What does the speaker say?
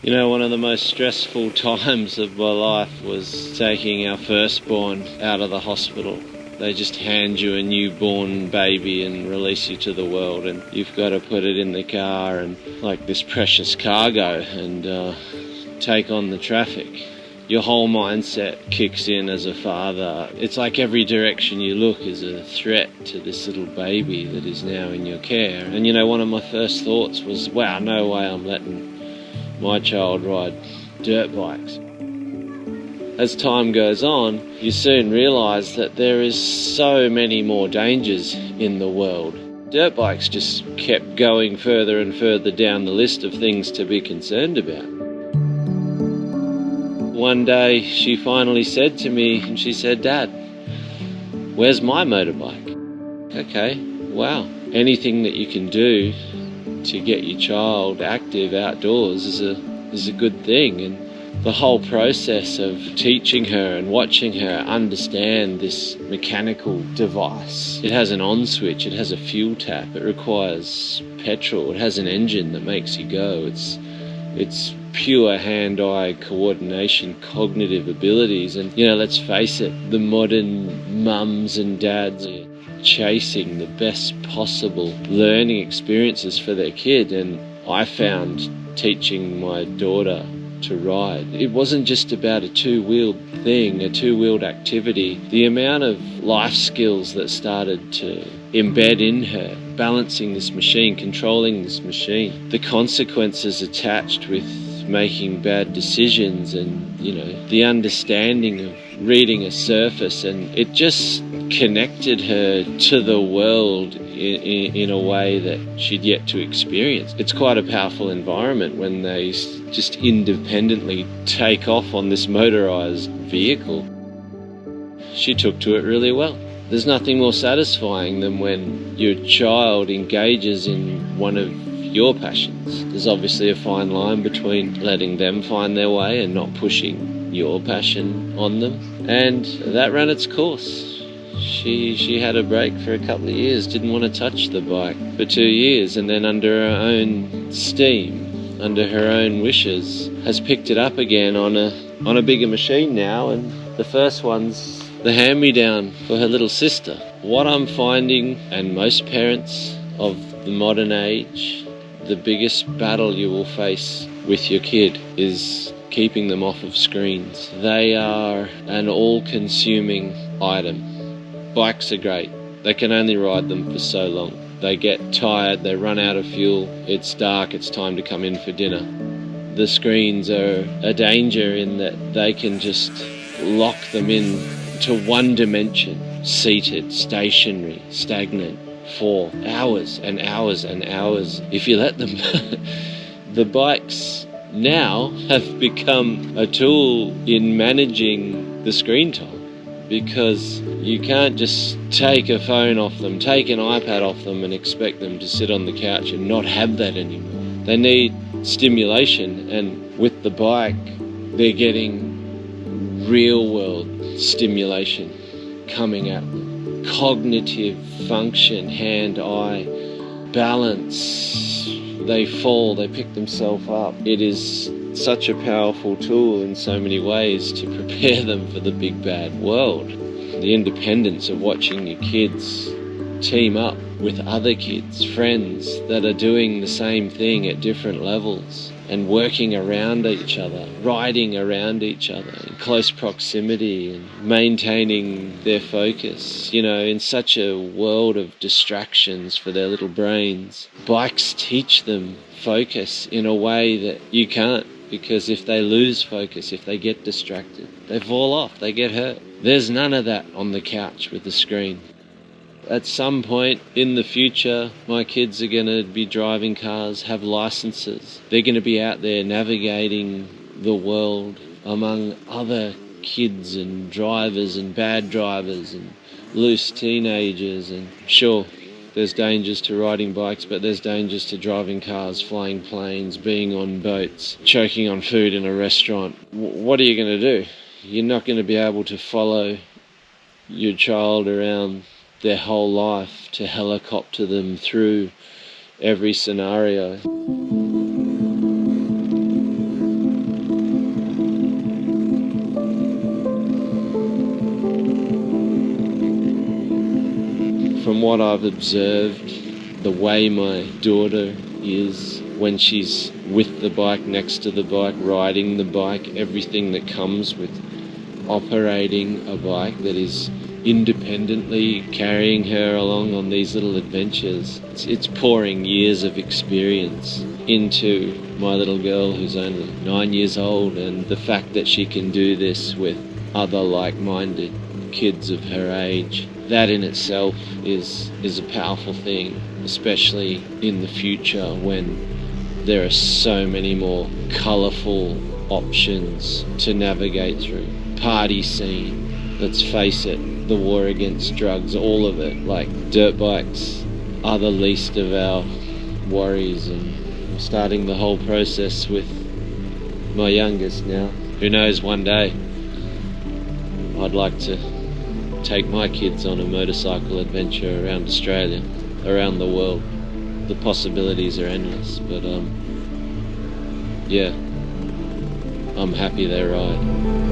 You know, one of the most stressful times of my life was taking our firstborn out of the hospital. They just hand you a newborn baby and release you to the world, and you've got to put it in the car and like this precious cargo and take on the traffic. Your whole mindset kicks in as a father. It's like every direction you look is a threat to this little baby that is now in your care. And you know, one of my first thoughts was, wow, no way I'm letting my child ride dirt bikes. As time goes on, you soon realise that there is so many more dangers in the world. Dirt bikes just kept going further and further down the list of things to be concerned about. One day she finally said to me, and she said, "Dad, where's my motorbike?" Okay, wow. Anything that you can do to get your child active outdoors is a good thing. And the whole process of teaching her and watching her understand this mechanical device. It has an on switch, it has a fuel tap, it requires petrol, it has an engine that makes you go. It's pure hand-eye coordination, cognitive abilities. And you know, let's face it, the modern mums and dads are chasing the best possible learning experiences for their kid. And I found teaching my daughter to ride, it wasn't just about a two-wheeled thing, a two-wheeled activity. The amount of life skills that started to embed in her, balancing this machine, controlling this machine, the consequences attached with making bad decisions, and you know, the understanding of reading a surface, and it just connected her to the world in a way that she'd yet to experience. It's quite a powerful environment when they just independently take off on this motorized vehicle. She took to it really well. There's nothing more satisfying than when your child engages in one of your passions. There's obviously a fine line between letting them find their way and not pushing your passion on them. And that ran its course. She had a break for a couple of years, didn't want to touch the bike for 2 years, and then under her own steam, under her own wishes, has picked it up again on a bigger machine now, and the first one's the hand-me-down for her little sister. What I'm finding, and most parents of the modern age, the biggest battle you will face with your kid is keeping them off of screens. They are an all-consuming item. Bikes are great. They can only ride them for so long. They get tired, they run out of fuel, it's dark, it's time to come in for dinner. The screens are a danger in that they can just lock them in to one dimension, seated, stationary, stagnant, for hours and hours and hours if you let them. The bikes now have become a tool in managing the screen time, because you can't just take a phone off them, take an iPad off them and expect them to sit on the couch and not have that anymore. They need stimulation, and with the bike they're getting real world stimulation coming at them. Cognitive function, hand-eye, balance. They fall, they pick themselves up. It is such a powerful tool in so many ways to prepare them for the big bad world. The independence of watching your kids team up with other kids, friends that are doing the same thing at different levels and working around each other, riding around each other in close proximity and maintaining their focus. You know, in such a world of distractions for their little brains, bikes teach them focus in a way that you can't, because if they lose focus, if they get distracted, they fall off, they get hurt. There's none of that on the couch with the screen. At some point in the future, my kids are going to be driving cars, have licenses. They're going to be out there navigating the world among other kids and drivers and bad drivers and loose teenagers. And sure, there's dangers to riding bikes, but there's dangers to driving cars, flying planes, being on boats, choking on food in a restaurant. What are you going to do? You're not going to be able to follow your child around their whole life, to helicopter them through every scenario. from what I've observed, the way my daughter is when she's with the bike, next to the bike, riding the bike, everything that comes with operating a bike that is independently carrying her along on these little adventures. It's pouring years of experience into my little girl who's only 9 years old, and the fact that she can do this with other like-minded kids of her age, that in itself is a powerful thing, especially in the future when there are so many more colourful options to navigate through. Party scene, let's face it, the war against drugs, all of it. Like, dirt bikes are the least of our worries, and I'm starting the whole process with my youngest now. Who knows, one day I'd like to take my kids on a motorcycle adventure around Australia, around the world. The possibilities are endless, but yeah, I'm happy they ride.